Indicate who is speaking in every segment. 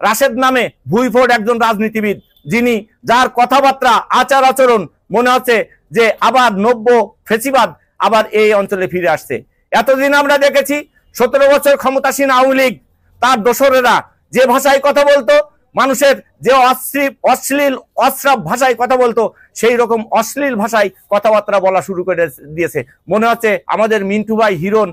Speaker 1: রাশেদ নামে ভুইফোড় একজন রাজনীতিবিদ, যিনি যার কথাবার্তা আচার আচরণ মনে হচ্ছে যে আবার নব্য ফেসিবাদ আবার এই অঞ্চলে ফিরে আসছে। এতদিন আমরা দেখেছি 17 বছর ক্ষমতাসীন আওয়ামী লীগ তার দোসরেরা যে ভাষায় কথা বলতো, মানুষের যে অশ্লীল অশ্রাব ভাষায় কথা বলতো, সেই রকম অশ্লীল ভাষায় কথাবার্তা বলা শুরু করে দিয়েছে। মনে হচ্ছে আমাদের মিন্টু ভাই হিরণ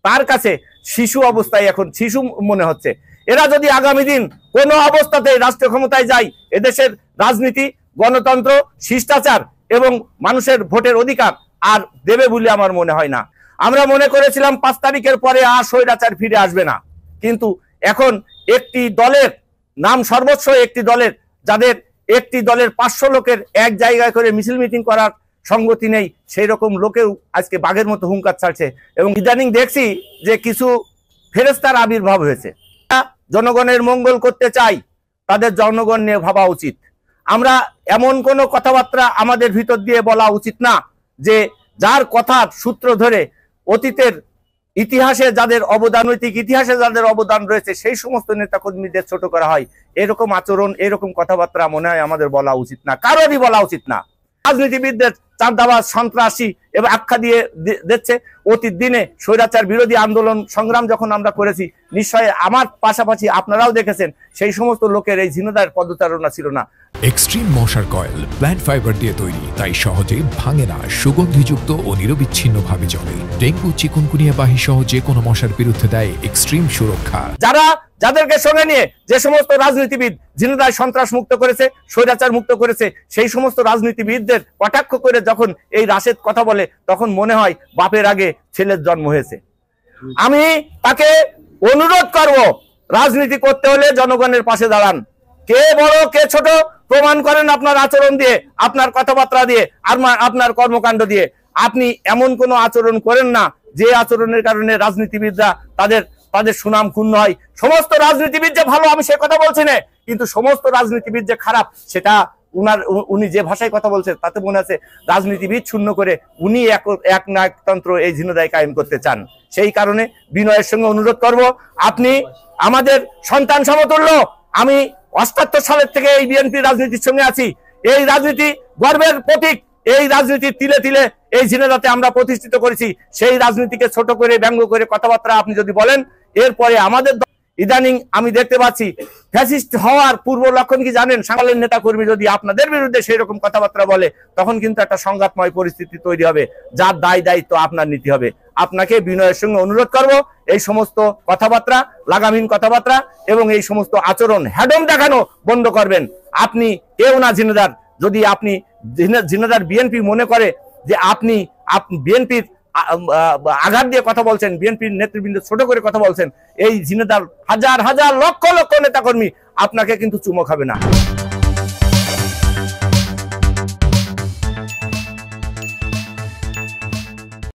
Speaker 1: তার কাছে শিশু অবস্থায় এখন শিশু মনে হচ্ছে। এরা যদি আগামী দিন কোনো অবস্থাতে রাষ্ট্রীয় ক্ষমতায় যায়, এদেশের রাজনীতি, গণতন্ত্র, শিষ্টাচার এবং মানুষের ভোটের অধিকার আর দেবে বলে আমার মনে হয় না। আমরা মনে করেছিলাম 5 তারিখের পরে আর স্বৈরাচার ফিরে আসবে না, কিন্তু এখন একটি দলের নাম সর্বস্ব, একটি দলের যাদের একটি দলের 500 লোকের এক জায়গায় করে মিছিল মিটিং করার সঙ্গতি নেই, সেই রকম লোকেও আজকে বাঘের মতো হুঙ্কার ছাড়ছে। এবং ইদানিং দেখছি যে কিছু ফেরেস্তার আবির্ভাব হয়েছে। জনগণের মঙ্গল করতে চাই, তাদের জনগণ নিয়ে ভাবা উচিত। আমরা এমন কোনো কথাবার্তা আমাদের ভিতর দিয়ে বলা উচিত না যে যার কথার সূত্র ধরে অতীতের ইতিহাসে যাদের অবদান, নৈতিক ইতিহাসে যাদের অবদান রয়েছে, সেই সমস্ত নেতাকর্মীদের ছোট করা হয়। এরকম আচরণ, এরকম কথাবার্তা মনে হয় আমাদের বলা উচিত না, কারোরই বলা উচিত না। রাজনীতিবিদদের চাঁদাবাজ, সন্ত্রাসী এবং আখ্যা দিয়ে দিচ্ছে। অতীত দিনে স্বৈরাচার বিরোধী আন্দোলন সংগ্রাম যখন আমরা করেছি, নিশ্চয়ই আমার পাশাপাশি আপনারাও দেখেছেন সেই সমস্ত লোকের এই ঝিনাইদহের পদচারণা ছিল না।
Speaker 2: এক্সট্রিম মশার কয়েল প্ল্যান্ট ফাইবার দিয়ে তৈরি, তাই সহজে ভাঙে না, সুগন্ধিযুক্ত ও নিরবিচ্ছিন্নভাবে চলে। ডেঙ্গু, চিকুনগুনিয়া বাহি সহ যে কোনো মশার বিরুদ্ধে দেয় এক্সট্রিম সুরক্ষা।
Speaker 1: যাদেরকে সঙ্গে নিয়ে যে সমস্ত রাজনীতিবিদ ঝিনাইদহ সন্ত্রাস মুক্ত করেছে, স্বৈরাচার মুক্ত করেছে, সেই সমস্ত রাজনীতিবিদদের কটাক্ষ করে যখন এই রাশেদ কথা বলে, তখন মনে হয় বাপের আগে ছেলের জন্ম হয়েছে। আমি তাকে অনুরোধ করব, রাজনীতি করতে হলে জনগণের পাশে দাঁড়ান। কে বড় কে ছোট প্রমাণ করেন আপনার আচরণ দিয়ে, আপনার কথাবার্তা দিয়ে, আর আপনার কর্মকাণ্ড দিয়ে। আপনি এমন কোনো আচরণ করেন না যে আচরণের কারণে রাজনীতিবিদরা তাদের সুনাম ক্ষুণ্ণ হয়। সমস্ত রাজনীতিবিদ যে ভালো আমি সে কথা বলছি না, কিন্তু সমস্ত রাজনীতিবিদ যে খারাপ সেটা উনি যে ভাষায় কথা বলছেন তাতে মনে আছে রাজনীতিবিদ শূন্য করে উনি এক নায়কতন্ত্র এই ঝিনাইদহে কায়েম করতে চান। সেই কারণে বিনয়ের সঙ্গে অনুরোধ করব, আপনি আমাদের সন্তান সমতুল্য। আমি 78 সালের থেকে এই বিএনপি রাজনীতির সঙ্গে আছি। এই রাজনীতি গর্বের প্রতীক। এই রাজনীতি তিলে তিলে এই ঝিনাইদহতে আমরা প্রতিষ্ঠিত করেছি। সেই রাজনীতিকে ছোট করে ব্যঙ্গ করে কথাবার্তা আপনি যদি বলেন, এরপরে আমাদের ইদানিং আমি দেখতে পাচ্ছি ফ্যাসিস্ট হওয়ার পূর্ব লক্ষণ কি জানেন? সাংবাদিক নেতা কর্মী যদি আপনাদের বিরুদ্ধে সেই রকম কথাবার্তা বলে, তখন কিন্তু একটা সংঘাতময় পরিস্থিতি তৈরি হবে, যার দায়িত্ব আপনার নিতে হবে। আপনাকে বিনয়ের সঙ্গে অনুরোধ করব, এই সমস্ত কথাবার্তা, লাগামহীন কথাবার্তা এবং এই সমস্ত আচরণ হ্যাডম দেখানো বন্ধ করবেন। আপনি কেউ না ঝিনাইদহ, যদি আপনি ঝিনাইদহ বিএনপি মনে করে যে আপনি বিএনপির আঘাত দিয়ে কথা বলছেন, বিএনপির নেতৃবৃন্দ ছোট করে কথা বলছেন, এই ঝিনাইদহ হাজার হাজার লক্ষ লক্ষ নেতাকর্মী আপনাকে কিন্তু চুমো খাবে না।